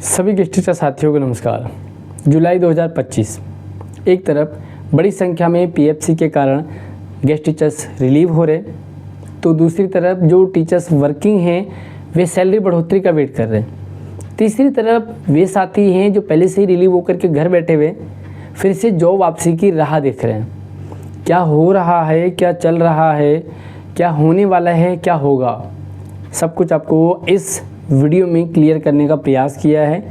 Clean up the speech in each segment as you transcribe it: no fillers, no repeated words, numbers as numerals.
सभी guest teacher साथियों को नमस्कार। जुलाई 2025 एक तरफ बड़ी संख्या में पीएफसी के कारण गेस्ट टीचर्स रिलीव हो रहे, तो दूसरी तरफ जो टीचर्स वर्किंग हैं वे सैलरी बढ़ोतरी का वेट कर रहे हैं। तीसरी तरफ वे साथी हैं जो पहले से ही रिलीव होकर के घर बैठे हुए फिर से जॉब वापसी की राह देख रहे हैं। क्या हो रहा है, क्या चल रहा है, क्या होने वाला है, क्या होगा, सब कुछ आपको इस वीडियो में क्लियर करने का प्रयास किया है।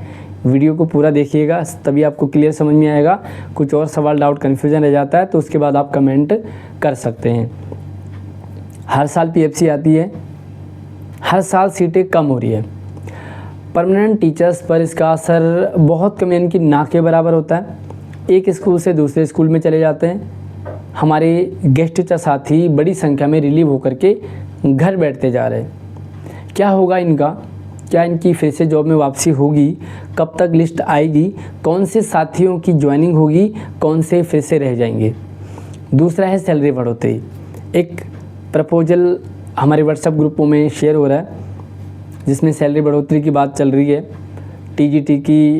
वीडियो को पूरा देखिएगा तभी आपको क्लियर समझ में आएगा। कुछ और सवाल, डाउट, कन्फ्यूज़न रह जाता है तो उसके बाद आप कमेंट कर सकते हैं। हर साल पीएफसी आती है, हर साल सीटें कम हो रही है। परमानेंट टीचर्स पर इसका असर बहुत कम, यानी कि ना के बराबर होता है। एक स्कूल से दूसरे स्कूल में चले जाते हैं। हमारे गेस्ट टीचर साथी बड़ी संख्या में रिलीव होकर के घर बैठते जा रहे हैं। क्या होगा इनका, क्या इनकी फिर से जॉब में वापसी होगी, कब तक लिस्ट आएगी, कौन से साथियों की ज्वाइनिंग होगी, कौन से फिर से रह जाएंगे। दूसरा है सैलरी बढ़ोतरी। एक प्रपोजल हमारे व्हाट्सएप ग्रुपों में शेयर हो रहा है जिसमें सैलरी बढ़ोतरी की बात चल रही है। टीजीटी की,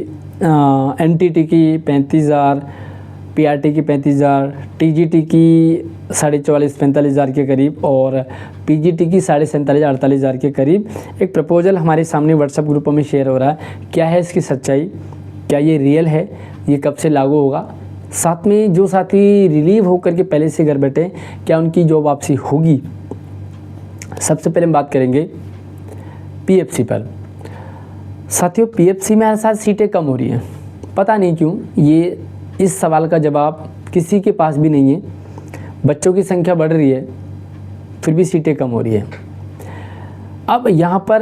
एनटीटी की 35,000, पीआरटी की 35,000, टीजीटी की 44,000-45,000 के करीब और पीजीटी की 47,000-48,000 के करीब एक प्रपोजल हमारे सामने व्हाट्सएप ग्रुपों में शेयर हो रहा है। क्या है इसकी सच्चाई, क्या ये रियल है, ये कब से लागू होगा, साथ में जो साथी रिलीव होकर के पहले से घर बैठे क्या उनकी जॉब वापसी होगी। सबसे पहले हम बात करेंगे पीएफसी पर। साथियों, पीएफसी में हर साल सीटें कम हो रही हैं, पता नहीं क्यों। ये इस सवाल का जवाब किसी के पास भी नहीं है। बच्चों की संख्या बढ़ रही है फिर भी सीटें कम हो रही है। अब यहाँ पर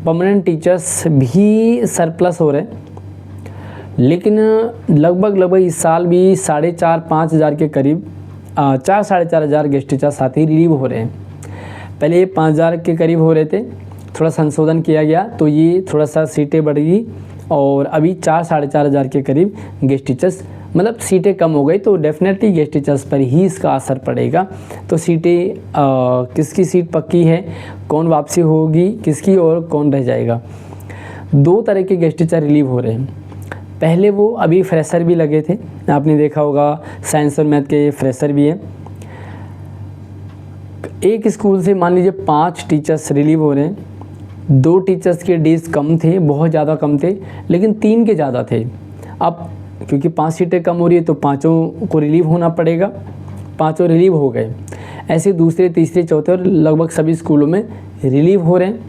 परमानेंट टीचर्स भी सरप्लस हो रहे हैं, लेकिन लगभग इस साल भी 4,500-5 हज़ार के करीब 4-4,500 हज़ार गेस्ट टीचर साथी रिलीव हो रहे हैं। पहले 5,000 के करीब हो रहे थे, थोड़ा संशोधन किया गया तो ये थोड़ा सा सीटें बढ़ गई और अभी 4-4,500 हज़ार के करीब गेस्ट टीचर्स, मतलब सीटें कम हो गई तो डेफिनेटली गेस्ट टीचर्स पर ही इसका असर पड़ेगा। तो सीटें किसकी सीट पक्की है, कौन वापसी होगी किसकी और कौन रह जाएगा। दो तरह के गेस्ट टीचर रिलीव हो रहे हैं। पहले वो अभी फ्रेशर भी लगे थे, आपने देखा होगा साइंस और मैथ के फ्रेशर भी हैं। एक स्कूल से मान लीजिए 5 टीचर्स रिलीव हो रहे हैं। 2 टीचर्स के डेज कम थे, बहुत ज़्यादा कम थे, लेकिन 3 के ज़्यादा थे। अब क्योंकि 5 सीटें कम हो रही है तो 5 को रिलीव होना पड़ेगा। 5 रिलीव हो गए। ऐसे दूसरे, तीसरे, चौथे और लगभग सभी स्कूलों में रिलीव हो रहे हैं।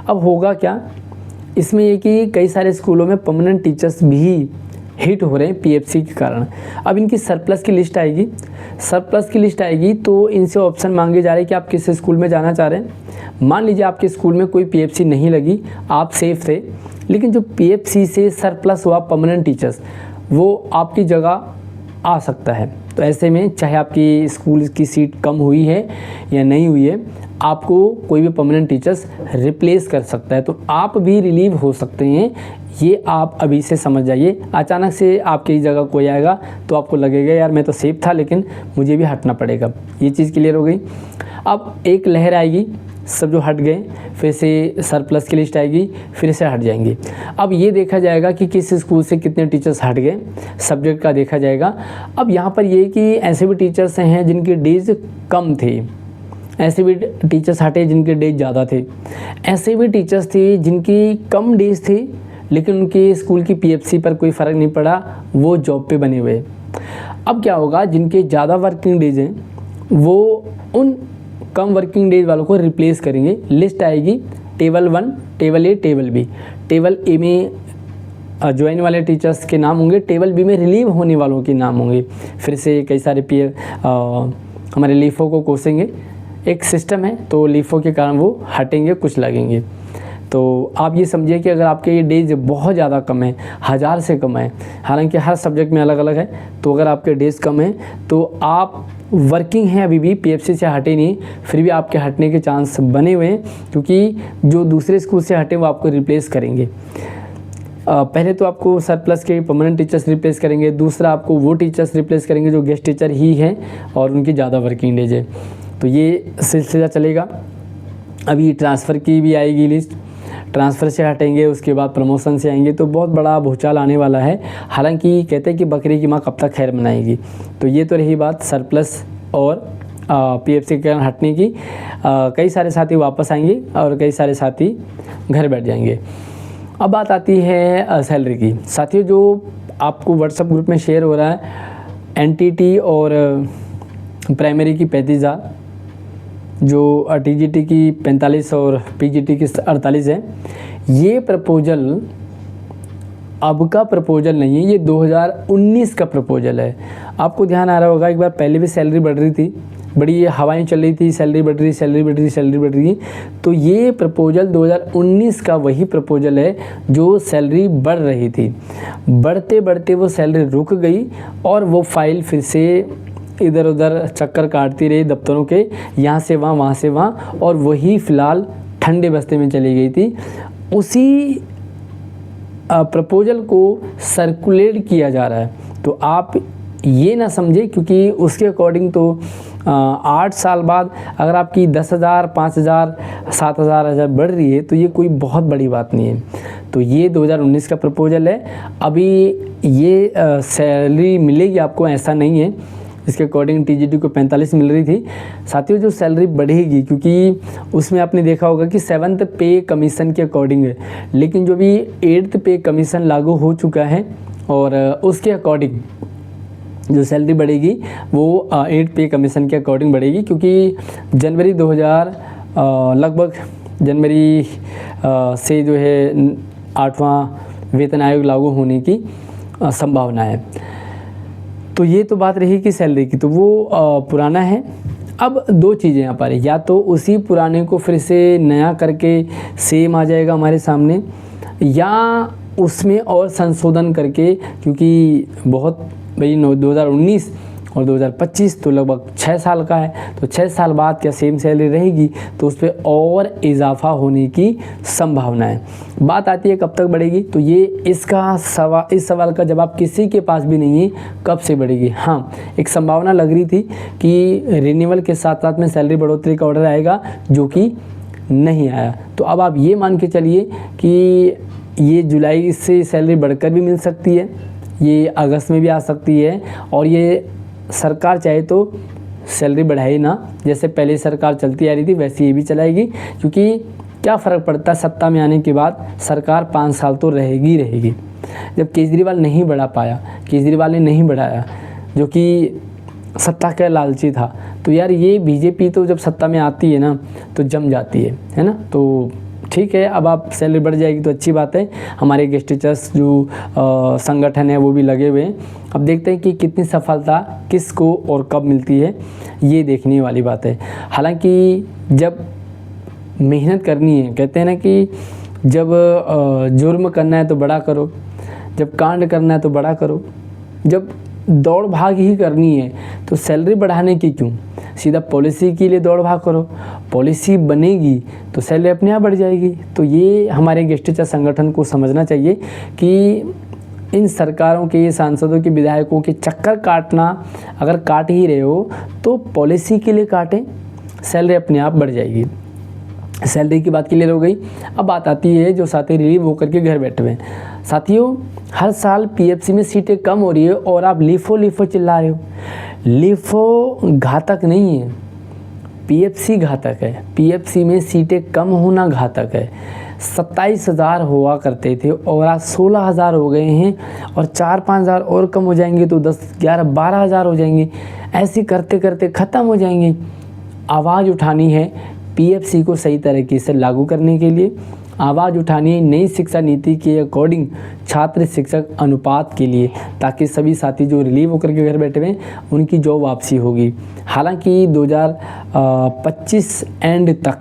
अब होगा क्या इसमें, ये कि कई सारे स्कूलों में परमानेंट टीचर्स भी हिट हो रहे हैं पीएफसी के कारण। अब इनकी सरप्लस की लिस्ट आएगी। सरप्लस की लिस्ट आएगी तो इनसे ऑप्शन मांगे जा रहे हैं कि आप किस स्कूल में जाना चाह रहे हैं। मान लीजिए आपके स्कूल में कोई पीएफसी नहीं लगी, आप सेफ थे, लेकिन जो पीएफसी से सरप्लस हुआ परमानेंट टीचर्स वो आपकी जगह आ सकता है। तो ऐसे में चाहे आपकी स्कूल की सीट कम हुई है या नहीं हुई है, आपको कोई भी परमानेंट टीचर्स रिप्लेस कर सकता है, तो आप भी रिलीव हो सकते हैं। ये आप अभी से समझ जाइए। अचानक से आपकी जगह कोई आएगा तो आपको लगेगा यार मैं तो सेफ था लेकिन मुझे भी हटना पड़ेगा। ये चीज़ क्लियर हो गई। अब एक लहर आएगी, सब जो हट गए फिर से सरप्लस की लिस्ट आएगी, फिर से हट जाएंगे। अब ये देखा जाएगा कि किस स्कूल से कितने टीचर्स हट गए, सब्जेक्ट का देखा जाएगा। अब यहाँ पर ये कि ऐसे भी टीचर्स हैं जिनके डेज कम थे, ऐसे भी टीचर्स हटे जिनके डेज ज़्यादा थे, ऐसे भी टीचर्स थे जिनकी कम डेज थे लेकिन उनके स्कूल की पीएफसी पर कोई फ़र्क नहीं पड़ा, वो जॉब पे बने हुए। अब क्या होगा, जिनके ज़्यादा वर्किंग डेज हैं वो उन कम वर्किंग डेज वालों को रिप्लेस करेंगे। लिस्ट आएगी, टेबल 1, टेबल ए, टेबल बी। टेबल ए में ज्वाइन वाले टीचर्स के नाम होंगे, टेबल बी में रिलीव होने वालों के नाम होंगे। फिर से कई सारे हमारे लीफों को कोसेंगे। एक सिस्टम है तो लीफों के कारण वो हटेंगे, कुछ लगेंगे। तो आप ये समझिए कि अगर आपके ये डेज बहुत ज़्यादा कम है, 1000 से कम है, हालांकि हर सब्जेक्ट में अलग अलग है, तो अगर आपके डेज कम हैं तो आप वर्किंग हैं, अभी भी पीएफसी से हटे नहीं, फिर भी आपके हटने के चांस बने हुए हैं क्योंकि जो दूसरे स्कूल से हटे वो आपको रिप्लेस करेंगे। पहले तो आपको सरप्लस के परमानेंट टीचर्स रिप्लेस करेंगे, दूसरा आपको वो टीचर्स रिप्लेस करेंगे जो गेस्ट टीचर ही हैं और उनकी ज़्यादा वर्किंग डेज है। तो ये सिलसिला चलेगा। अभी ट्रांसफ़र की भी आएगी लिस्ट। ट्रांसफ़र से हटेंगे, उसके बाद प्रमोशन से आएंगे, तो बहुत बड़ा भूचाल आने वाला है। हालांकि कहते हैं कि बकरी की माँ कब तक खैर मनाएगी। तो ये तो रही बात सरप्लस और पीएफसी के कारण हटने की। कई सारे साथी वापस आएंगे और कई सारे साथी घर बैठ जाएंगे। अब बात आती है सैलरी की। साथियों, जो आपको व्हाट्सएप ग्रुप में शेयर हो रहा है, एनटीटी और प्राइमरी की 35,000, जो टीजीटी की 45 और पीजीटी की 48 है, ये प्रपोजल अब का प्रपोजल नहीं है, ये 2019 का प्रपोजल है। आपको ध्यान आ रहा होगा, एक बार पहले भी सैलरी बढ़ रही थी, बड़ी हवाएं चल रही थी, सैलरी बढ़ रही, सैलरी बढ़ रही, सैलरी बढ़ रही। तो ये प्रपोजल 2019 का वही प्रपोजल है जो सैलरी बढ़ रही थी। बढ़ते बढ़ते वो सैलरी रुक गई और वो फाइल फिर से इधर उधर चक्कर काटती रही दफ्तरों के, यहाँ से वहाँ, वहाँ से वहाँ, और वही फ़िलहाल ठंडे बस्ते में चली गई थी। उसी प्रपोजल को सर्कुलेट किया जा रहा है। तो आप ये ना समझे, क्योंकि उसके अकॉर्डिंग तो 8 साल बाद अगर आपकी 10,000, 5,000, 7,000, 1000 बढ़ रही है तो ये कोई बहुत बड़ी बात नहीं है। तो ये 2019 का प्रपोजल है। अभी ये सैलरी मिलेगी आपको, ऐसा नहीं है। इसके अकॉर्डिंग टीजीटी को 45 मिल रही थी। साथियों, जो सैलरी बढ़ेगी, क्योंकि उसमें आपने देखा होगा कि 7th पे कमीशन के अकॉर्डिंग है, लेकिन जो भी 8th पे कमीशन लागू हो चुका है और उसके अकॉर्डिंग जो सैलरी बढ़ेगी वो 8 पे कमीशन के अकॉर्डिंग बढ़ेगी, क्योंकि जनवरी 2000 लगभग जनवरी से जो है 8वां वेतन आयोग लागू होने की संभावना है। तो ये तो बात रही कि सैलरी की, तो वो पुराना है। अब दो चीज़ें यहाँ पर, या तो उसी पुराने को फिर से नया करके सेम आ जाएगा हमारे सामने, या उसमें और संशोधन करके, क्योंकि बहुत भाई 2019 और 2025 तो लगभग 6 साल का है, तो 6 साल बाद क्या सेम सैलरी रहेगी, तो उस पर और इजाफा होने की संभावना है। बात आती है कब तक बढ़ेगी, तो ये इस सवाल का जवाब किसी के पास भी नहीं है, कब से बढ़ेगी। हाँ, एक संभावना लग रही थी कि रिन्यूअल के साथ साथ में सैलरी बढ़ोतरी का ऑर्डर आएगा, जो कि नहीं आया। तो अब आप ये मान के चलिए कि ये जुलाई से सैलरी बढ़कर भी मिल सकती है, ये अगस्त में भी आ सकती है, और ये सरकार चाहे तो सैलरी बढ़ाए ना, जैसे पहले सरकार चलती आ रही थी वैसे ये भी चलाएगी। क्योंकि क्या फ़र्क पड़ता है, सत्ता में आने के बाद सरकार 5 साल तो रहेगी रहेगी। जब केजरीवाल नहीं बढ़ा पाया, केजरीवाल ने नहीं बढ़ाया, जो कि सत्ता का लालची था, तो यार ये बीजेपी तो जब सत्ता में आती है ना तो जम जाती है ना। तो ठीक है, अब आप सैलरी बढ़ जाएगी तो अच्छी बात है। हमारे गेस्ट टीचर्स जो संगठन है वो भी लगे हुए हैं। अब देखते हैं कि कितनी सफलता किसको और कब मिलती है, ये देखने वाली बात है। हालांकि जब मेहनत करनी है, कहते हैं ना कि जब जुर्म करना है तो बड़ा करो, जब कांड करना है तो बड़ा करो, जब दौड़ भाग ही करनी है तो सैलरी बढ़ाने की क्यों, सीधा पॉलिसी के लिए दौड़ भाग करो। पॉलिसी बनेगी तो सैलरी अपने आप बढ़ जाएगी। तो ये हमारे गेस्ट टीचर संगठन को समझना चाहिए कि इन सरकारों के, सांसदों के, विधायकों के चक्कर काटना, अगर काट ही रहे हो तो पॉलिसी के लिए काटें, सैलरी अपने आप बढ़ जाएगी। सैलरी की बात क्लियर हो गई। अब बात आती है जो साथी रिलीव होकर के घर बैठे हुए। साथियों, हर साल पीएफसी में सीटें कम हो रही है और आप लिफो चिल्ला रहे हो। लिफो घातक नहीं है, पीएफसी घातक है। पीएफसी में सीटें कम होना घातक है। 27,000 हुआ करते थे और आज 16,000 हो गए हैं, और 4-5 हज़ार और कम हो जाएंगे तो 10, 11, 12 हज़ार हो जाएंगे। ऐसे करते करते ख़त्म हो जाएंगे। आवाज़ उठानी है पीएफसी को सही तरीके से लागू करने के लिए, आवाज़ उठानी है नई शिक्षा नीति के अकॉर्डिंग छात्र शिक्षक अनुपात के लिए, ताकि सभी साथी जो रिलीव होकर के घर बैठे हुए उनकी जॉब वापसी होगी। हालांकि 2025 एंड तक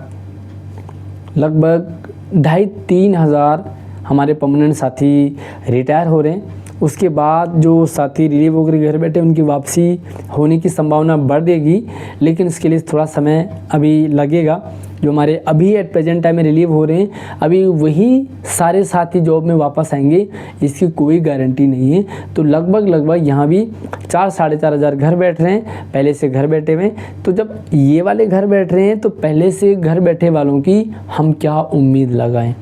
लगभग 2,500-3 हज़ार हमारे परमानेंट साथी रिटायर हो रहे हैं। उसके बाद जो साथी रिलीव होकर घर बैठे उनकी वापसी होने की संभावना बढ़ेगी, लेकिन इसके लिए थोड़ा समय अभी लगेगा। जो हमारे अभी एट प्रेजेंट टाइम में रिलीव हो रहे हैं, अभी वही सारे साथी जॉब में वापस आएंगे, इसकी कोई गारंटी नहीं है। तो लगभग यहाँ भी 4-4.5 हज़ार घर बैठ रहे हैं, पहले से घर बैठे हुए। तो जब ये वाले घर बैठ रहे हैं तो पहले से घर बैठे वालों की हम क्या उम्मीद लगाएं।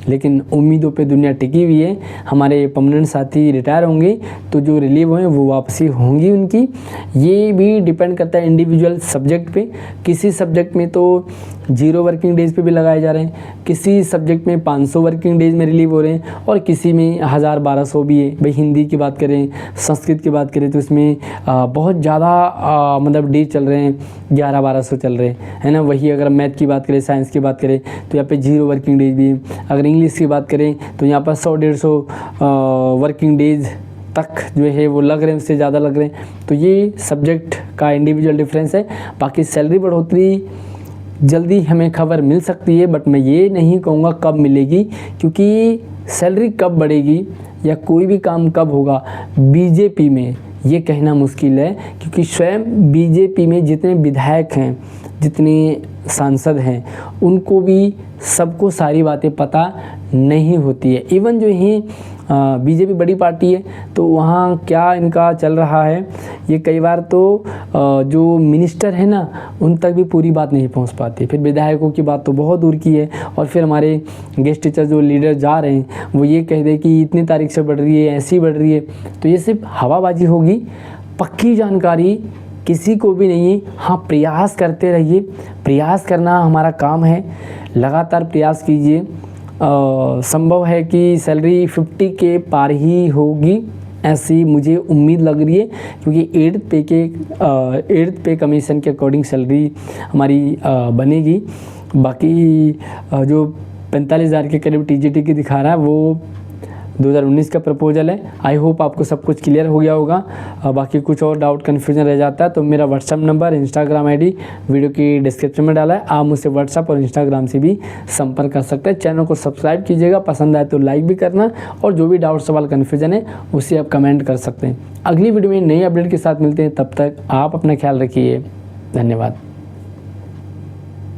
लेकिन उम्मीदों पे दुनिया टिकी हुई है। हमारे परमानेंट साथी रिटायर होंगे तो जो रिलीव हुए वो वापसी होंगी उनकी। ये भी डिपेंड करता है इंडिविजुअल सब्जेक्ट पे। किसी सब्जेक्ट में तो 0 वर्किंग डेज़ पे भी लगाए जा रहे हैं, किसी सब्जेक्ट में 500 वर्किंग डेज़ में रिलीव हो रहे हैं और किसी में 1000-1200 भी है। भाई हिंदी की बात करें, संस्कृत की बात करें तो इसमें बहुत ज़्यादा मतलब डेज चल रहे हैं, 1100-1200 चल रहे हैं, है ना। वही अगर मैथ की बात करें, साइंस की बात करें तो यहाँ पे 0 वर्किंग डेज भी है। अगर इंग्लिश की बात करें तो यहाँ पर 100-150 वर्किंग डेज तक जो है वो लग रहे हैं, उससे ज़्यादा लग रहे हैं। तो ये सब्जेक्ट का इंडिविजुअल डिफरेंस है। बाकी सैलरी बढ़ोतरी जल्दी हमें खबर मिल सकती है, बट मैं ये नहीं कहूँगा कब मिलेगी, क्योंकि सैलरी कब बढ़ेगी या कोई भी काम कब होगा बीजेपी में ये कहना मुश्किल है। क्योंकि स्वयं बीजेपी में जितने विधायक हैं, जितने सांसद हैं, उनको भी सबको सारी बातें पता नहीं होती है। इवन जो है बीजेपी बड़ी पार्टी है तो वहाँ क्या इनका चल रहा है ये कई बार तो जो मिनिस्टर है ना उन तक भी पूरी बात नहीं पहुँच पाती। फिर विधायकों की बात तो बहुत दूर की है। और फिर हमारे गेस्ट टीचर जो लीडर जा रहे हैं वो ये कह दे कि इतनी तारीख से बढ़ रही है, ऐसी बढ़ रही है, तो ये सिर्फ हवाबाजी होगी। पक्की जानकारी किसी को भी नहीं है। हाँ, प्रयास करते रहिए, प्रयास करना हमारा काम है, लगातार प्रयास कीजिए। संभव है कि सैलरी 50 के पार ही होगी, ऐसी मुझे उम्मीद लग रही है, क्योंकि 8th पे कमीशन के अकॉर्डिंग सैलरी हमारी बनेगी। बाकी जो 45,000 के करीब टीजीटी की दिखा रहा है वो 2019 का प्रपोजल है। आई होप आपको सब कुछ क्लियर हो गया होगा। बाकी कुछ और डाउट कन्फ्यूजन रह जाता है तो मेरा WhatsApp number, Instagram ID video की डिस्क्रिप्शन में डाला है। आप मुझसे व्हाट्सअप और इंस्टाग्राम से भी संपर्क कर सकते हैं। चैनल को सब्सक्राइब कीजिएगा, पसंद आए तो लाइक भी करना, और जो भी डाउट सवाल कन्फ्यूजन है उसे आप कमेंट कर सकते हैं। अगली वीडियो में नई अपडेट के साथ मिलते हैं, तब तक आप अपना ख्याल रखिए। धन्यवाद।